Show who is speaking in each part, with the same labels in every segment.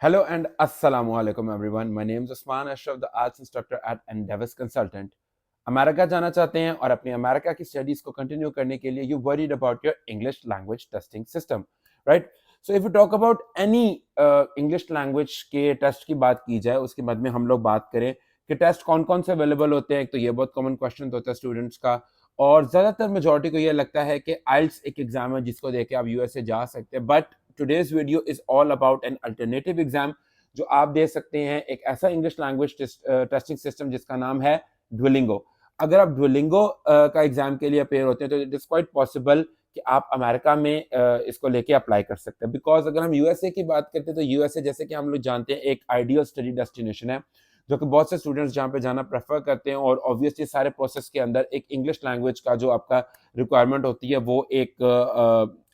Speaker 1: Hello and assalamu alaikum everyone. My name is Usman Ashraf, the arts instructor at Endeavors Consultant. America जाना चाहते हैं और अपनी America की स्टडीज को कंटिन्यू करने के लिए you worried about your English language testing system, right? So if you talk about any English language के टेस्ट की बात की जाए, उसके बाद में हम लोग बात करें कि टेस्ट कौन कौन से अवेलेबल होते हैं। तो ये बहुत कॉमन क्वेश्चन होता है स्टूडेंट्स का, और ज़्यादातर मेजोरिटी को ये लगता है कि आइल्स एक एग्जाम है जिसको देके आप यूएसए जा सकते हैं। But today's video is all about an alternative exam जो आप दे सकते हैं, एक ऐसा इंग्लिश लैंग्वेज टेस्टिंग सिस्टम जिसका नाम है ड्विलिंगो। अगर आप ड्विलिंगो का एग्जाम के लिए अपेयर होते हैं तो इट इज क्वाइट पॉसिबल कि आप अमेरिका में इसको लेके अप्लाई कर सकते हैं। बिकॉज अगर हम यूएसए की बात करते हैं तो यूएसए, जैसे कि हम लोग जानते हैं, एक आइडियल स्टडी डेस्टिनेशन है जो कि बहुत से स्टूडेंट्स जहाँ पे जाना प्रेफर करते हैं। और ऑब्वियसली सारे प्रोसेस के अंदर एक इंग्लिश लैंग्वेज का जो आपका रिक्वायरमेंट होती है वो एक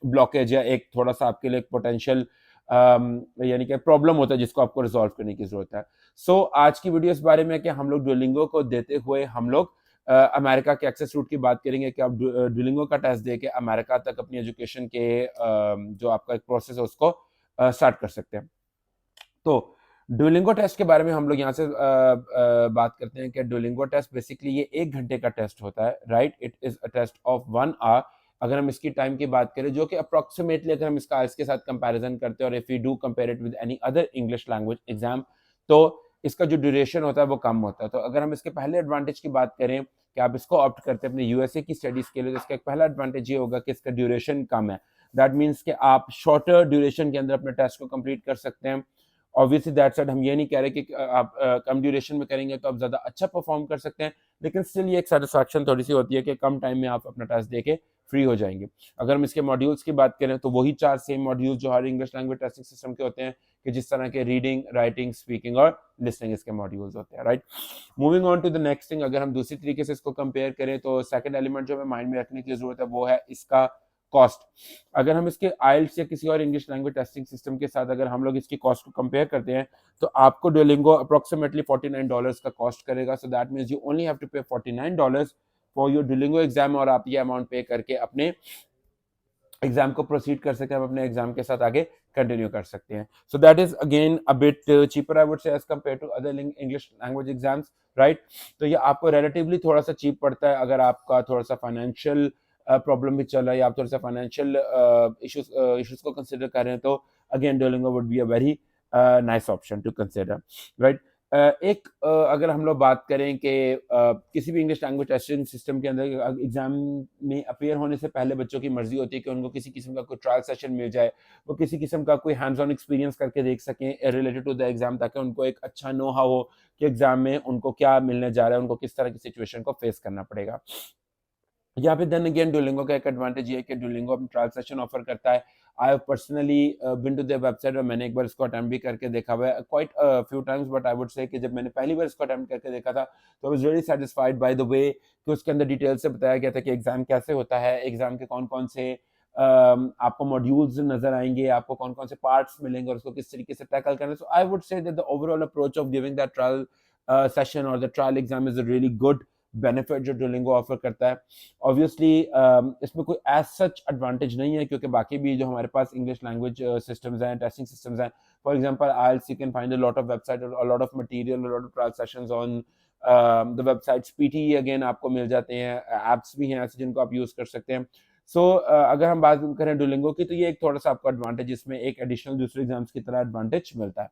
Speaker 1: ब्लॉकेज या एक थोड़ा सा आपके लिए एक पोटेंशियल यानी कि प्रॉब्लम होता है जिसको आपको रिजॉल्व करने की जरूरत है। सो आज की वीडियो इस बारे में कि हम लोग ड्विलिंगो को देते हुए हम लोग अमेरिका के एक्सेस रूट की बात करेंगे कि आप ड्विलिंगो का टेस्ट दे के अमेरिका तक अपनी एजुकेशन के जो आपका एक प्रोसेस है उसको स्टार्ट कर सकते हैं। तो ड्यूलिंगो टेस्ट के बारे में हम लोग यहाँ से बात करते हैं कि ड्यूलिंगो टेस्ट बेसिकली ये 1 घंटे का टेस्ट होता है, right? It is a test of 1 hour. अगर हम इसकी टाइम की बात करें, जो कि अप्रोक्सीमेटली अगर हम इसका इसके साथ कंपैरिजन करते हैं और if you do compare it with any other English language exam, तो इसका जो ड्यूरेशन होता है वो कम होता है। तो अगर हम इसके पहले एडवांटेज की बात करें कि आप इसको ऑप्ट करते हैं अपने यूएसए की स्टडीज के लिए, तो इसका एक पहला एडवांटेज ये होगा कि इसका ड्यूरेशन कम है। दैट मीन्स कि आप शॉर्टर ड्यूरेशन के अंदर अपने टेस्ट को कंप्लीट कर सकते हैं। ऑब्वियसली दैट सेड, हम ये नहीं कह रहे कि आप कम ड्यूरेशन में करेंगे तो आप ज़्यादा अच्छा परफॉर्म कर सकते हैं, लेकिन स्टिल ये एक सेटिस्फैक्शन थोड़ी सी होती है कि कम टाइम में आप अपना टेस्ट दे के फ्री हो जाएंगे। अगर हम इसके मॉड्यूल्स की बात करें तो वही 4 सेम मॉड्यूल्स जो हर इंग्लिश लैंग्वेज टेस्टिंग सिस्टम के होते हैं, कि जिस तरह के रीडिंग, राइटिंग, स्पीकिंग और लिसनिंग इसके मॉड्यूल्स होते हैं, right? Moving on to the next thing, अगर हम दूसरी तरीके से इसको कंपेयर करें तो सेकंड एलिमेंट जो हमें माइंड में रखने की जरूरत है वो है इसका कॉस्ट। अगर हम इसके आइल्स या किसी और इंग्लिश लैंग्वेज टेस्टिंग सिस्टम के साथ अगर हम लोग इसकी कॉस्ट को कंपेयर करते हैं तो आपको डुओलिंगो अप्रोक्सीमेटली $49 का कॉस्ट करेगा। So that means you only have to pay $49 for your Duolingo exam, और आप ये अमाउंट पे करके अपने एग्जाम को प्रोसीड कर सकते हैं, हम अपने एग्जाम के साथ आगे कंटिन्यू कर सकते हैं। So that is again a bit cheaper I would say as compare to other English language exams, right? तो ये आपको रिलेटिवली थोड़ा सा चीप पड़ता है अगर आपका थोड़ा सा फाइनेंशियल प्रॉब्लम भी चल रहा है या आप थोड़ा सा फाइनेंशियल इश्यूज को कंसिडर कर रहे हैं, तो again Duolingo would be a very nice option to consider, right? अगर हम लोग बात करें कि किसी भी इंग्लिश लैंग्वेज टेस्टिंग सिस्टम के अंदर एग्जाम में अपेयर होने से पहले बच्चों की मर्जी होती है कि उनको किसी किस्म का कोई ट्रायल सेशन मिल जाए, वो किसी किस्म का कोई हैंड्स ऑन एक्सपीरियंस करके देख सकें रिलेटेड टू द एग्जाम, ताकि उनको एक अच्छा नो हाउ हो कि एग्जाम में उनको क्या मिलने जा रहा है, उनको किस तरह की सिचुएशन को फेस करना पड़ेगा। यहाँ पे देन अगेन डुओलिंगो का एक एडवांटेज ये है कि डुओलिंगो अपनी ट्रायल सेशन ऑफर करता है। I have personally been to their website, और मैंने एक बार इसको अटेम्प्ट भी करके देखा हुआ है quite few times. But I would से कि जब मैंने पहली बार इसको अटेम्प्ट करके देखा था तो I was really satisfied by the way कि उसके अंदर डिटेल से बताया गया था कि एग्जाम कैसे होता है, एग्जाम के कौन कौन से आपको मॉड्यूल्स नजर आएंगे, आपको कौन कौन से पार्ट्स मिलेंगे और उसको किस तरीके से टैकल करना है। So I would say that the overall approach of giving that trial session और the trial exam is a really good benefit जो डुओलिंगो ऑफर करता है। ऑब्वियसली इसमें कोई एज सच एडवांटेज नहीं है, क्योंकि बाकी भी जो हमारे पास इंग्लिश लैंग्वेज सिस्टम्स हैं, टेस्टिंग सिस्टम्स हैं, for example IELTS, you can find a lot of website, a lot of material, a lot of trial sessions on the websites. PT again आपको मिल जाते हैं, एप्स भी हैं ऐसे जिनको आप यूज कर सकते हैं। सो अगर हम बात करें डुओलिंगो की तो ये एक थोड़ा सा आपको एडवांटेज, इसमें एक एडिशनल दूसरे एग्जाम्स की तरह एडवांटेज मिलता है।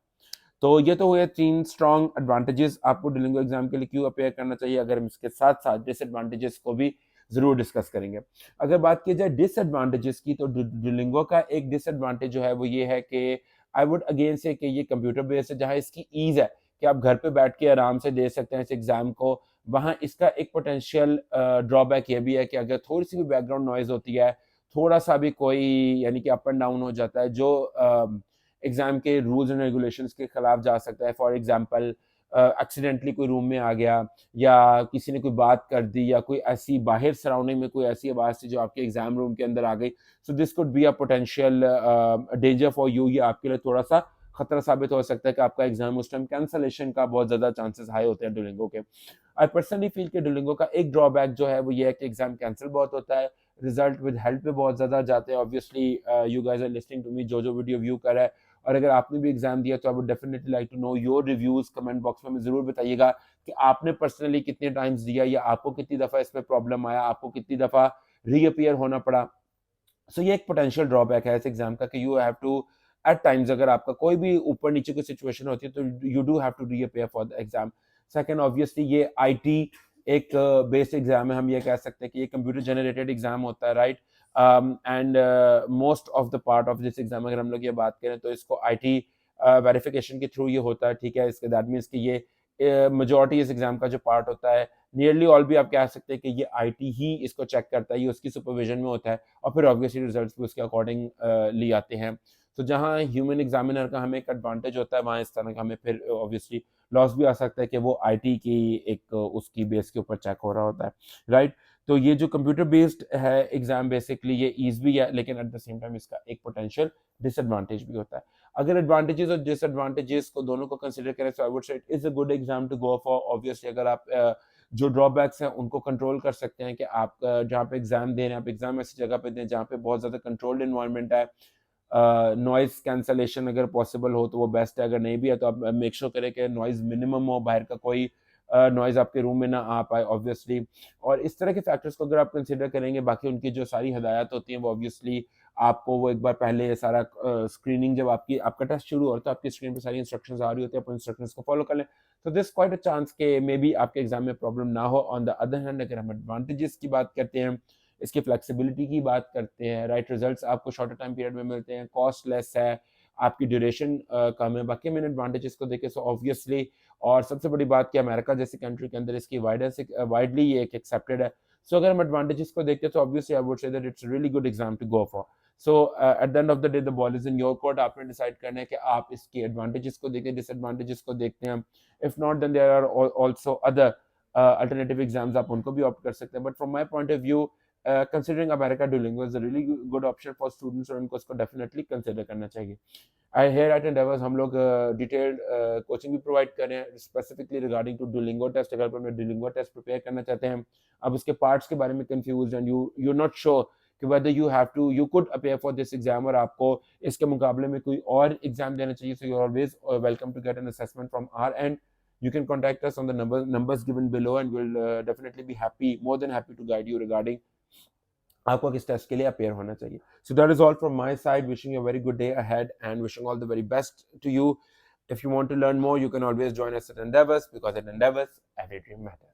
Speaker 1: तो ये तो हुए 3 स्ट्रॉन्ग एडवांटेजेस आपको डुओलिंगो एग्जाम के लिए क्यों अपेयर करना चाहिए। अगर हम इसके साथ साथ डिसएडवांटेजेस को भी जरूर डिस्कस करेंगे। अगर बात की जाए डिसएडवांटेजेस की, तो डुओलिंगो का एक डिसएडवांटेज जो है वो ये है कि आई वुड अगेन से कि ये कंप्यूटर बेस्ड है, जहाँ इसकी ईज है कि आप घर पे बैठ के आराम से दे सकते हैं इस एग्जाम को। वहाँ इसका एक पोटेंशियल ड्रॉबैक ये भी है कि अगर थोड़ी सी भी बैकग्राउंड नॉइज होती है, थोड़ा सा भी कोई यानी कि अप एंड डाउन हो जाता है जो एग्जाम के रूल्स एंड रेगुलेशंस के खिलाफ जा सकता है। फॉर एग्जांपल एक्सीडेंटली कोई रूम में आ गया, या किसी ने कोई बात कर दी, या कोई ऐसी बाहर सराउंडिंग में कोई ऐसी आवाज़ थी जो आपके एग्जाम रूम के अंदर आ गई, so this could be a potential danger for you. ये आपके लिए थोड़ा सा खतरा साबित हो सकता है कि आपका एग्जाम उस टाइम कैंसलेशन का बहुत ज़्यादा चांसेस हाई होते हैं डुओलिंगो के। आई पर्सनली फील कि डुओलिंगो का एक ड्रॉबैक जो है वो ये है कि एग्जाम कैंसिल बहुत होता है, रिजल्ट विद हेल्प पे बहुत ज़्यादा जाते हैं। Obviously you guys are listening to me, जो वीडियो व्यू कर रहा है और अगर आपने भी एग्जाम दिया तो I would definitely like to know your reviews. Comment box में हमें जरूर बताइएगा कि आपने पर्सनली कितने टाइम्स दिया, या आपको कितनी दफा इसमें प्रॉब्लम आया, आपको कितनी दफा रीअपियर होना पड़ा। सो ये एक पोटेंशियल ड्रॉबैक है इस एग्जाम का कि you have to at times, अगर आपका कोई भी ऊपर नीचे की सिचुएशन होती है तो you do have to reappear for the exam. Second, obviously ये आईटी एक बेस्ड एग्जाम है, हम ये कह सकते हैं कि ये कंप्यूटर जनरेटेड एग्जाम होता है, right. And most of the part of this exam, अगर हम लोग ये बात करें तो इसको आईटी वेरिफिकेशन के थ्रू ये होता है, ठीक है। इसके दैट मीन्स कि ये मेजॉरिटी इस एग्जाम का जो पार्ट होता है, नियरली ऑल भी आप कह सकते हैं कि ये आईटी ही इसको चेक करता है, ये उसकी सुपरविजन में होता है, और फिर ऑब्वियसली रिजल्ट्स भी उसके अकॉर्डिंग लिए आते हैं। तो जहाँ ह्यूमन एग्जामिनर का हमें एक एडवांटेज होता है, वहाँ इस तरह का हमें फिर ऑब्वियसली लॉस भी आ सकता है कि वो आईटी की एक उसकी बेस के ऊपर चेक हो रहा होता है, राइट। तो ये जो कंप्यूटर बेस्ड है एग्जाम, बेसिकली ये ईज भी है, लेकिन एट द सेम टाइम इसका एक पोटेंशियल डिसएडवांटेज भी होता है। अगर एडवांटेजेस और डिसएडवांटेजेस को दोनों को कंसिडर करें तो I would say it is a good exam to go for. Obviously अगर आप जो ड्रॉबैक्स हैं उनको कंट्रोल कर सकते हैं कि आप जहाँ पे एग्जाम दे रहे हैं, आप एग्जाम ऐसी जगह पे दें जहाँ पे बहुत ज़्यादा कंट्रोल्ड इन्वायरमेंट है, नॉइज कैंसलेशन अगर पॉसिबल हो तो वो बेस्ट है, अगर नहीं भी है तो आप मेक श्योर करें कि नॉइज मिनिमम हो, बाहर का कोई नॉइज आपके रूम में ना आ पाए ऑब्वियसली। और इस तरह के फैक्टर्स को अगर आप कंसिडर करेंगे, बाकी उनकी जो सारी हिदायत होती हैं वो ऑब्वियसली आपको वो एक बार पहले ये सारा स्क्रीनिंग, जब आपका टेस्ट शुरू होता है आपकी स्क्रीन पर सारी इंस्ट्रक्शंस आ रही होती है, आप इंस्ट्रक्शंस को फॉलो कर लें तो दिस क्वाइट अ चांस के मे बी आपके एग्जाम में प्रॉब्लम ना हो। ऑन द अदर हैंड अगर हम एडवांटेजेस की बात करते हैं, इसकी फ्लेक्सिबिलिटी की बात करते हैं, राइट, रिजल्ट्स आपको शॉर्टर टाइम पीरियड में मिलते हैं, कॉस्ट लेस है, आपकी ड्यूरेशन कम है, बाकी मैंने एडवांटेजेस को देखे सो ऑब्वियसली। और सबसे बड़ी बाट कि अमेरिका जैसी कंट्री के अंदर इसकी वाइडली ये एक एक्सेप्टेड है। सो अगर हम एडवांटेजेस को देखते हैं तो obviously I would say that it's really good exam to go for. So at the end of the day the ball is in your court, आपने डिसाइड करना है कि आप इसकी एडवांटेजेस को देखें, डिसएडवांटेजेस को देखते हैं। If not then there are also other alternative exams, आप उनको भी ऑप्ट कर सकते हैं। But from my point of view, considering America Duolingo is a really good option for students, और उनको इसको डेफिनेटली कंसिडर करना चाहिए। आई हेयर एट एंडेवर्स हम लोग डिटेल्ड कोचिंग भी प्रोवाइड कर रहे हैं specifically regarding to Duolingo test. अगर आप डुओलिंगो टेस्ट प्रिपेयर करना चाहते हैं, अब उसके पार्ट्स के बारे में confuse and you not sure कि whether you have to you could appear for this exam और आपको इसके मुकाबले में कोई और एग्जाम देना चाहिए, so you're always welcome to get an assessment from our end. You can contact us on the numbers given below and we'll definitely be happy, more than happy to guide you regarding आपको किस test के लिए appear होना चाहिए। So that is all from my side, wishing you a very good day ahead and wishing all the very best to you. If you want to learn more, you can always join us at Endeavors, because at Endeavors, every dream matters.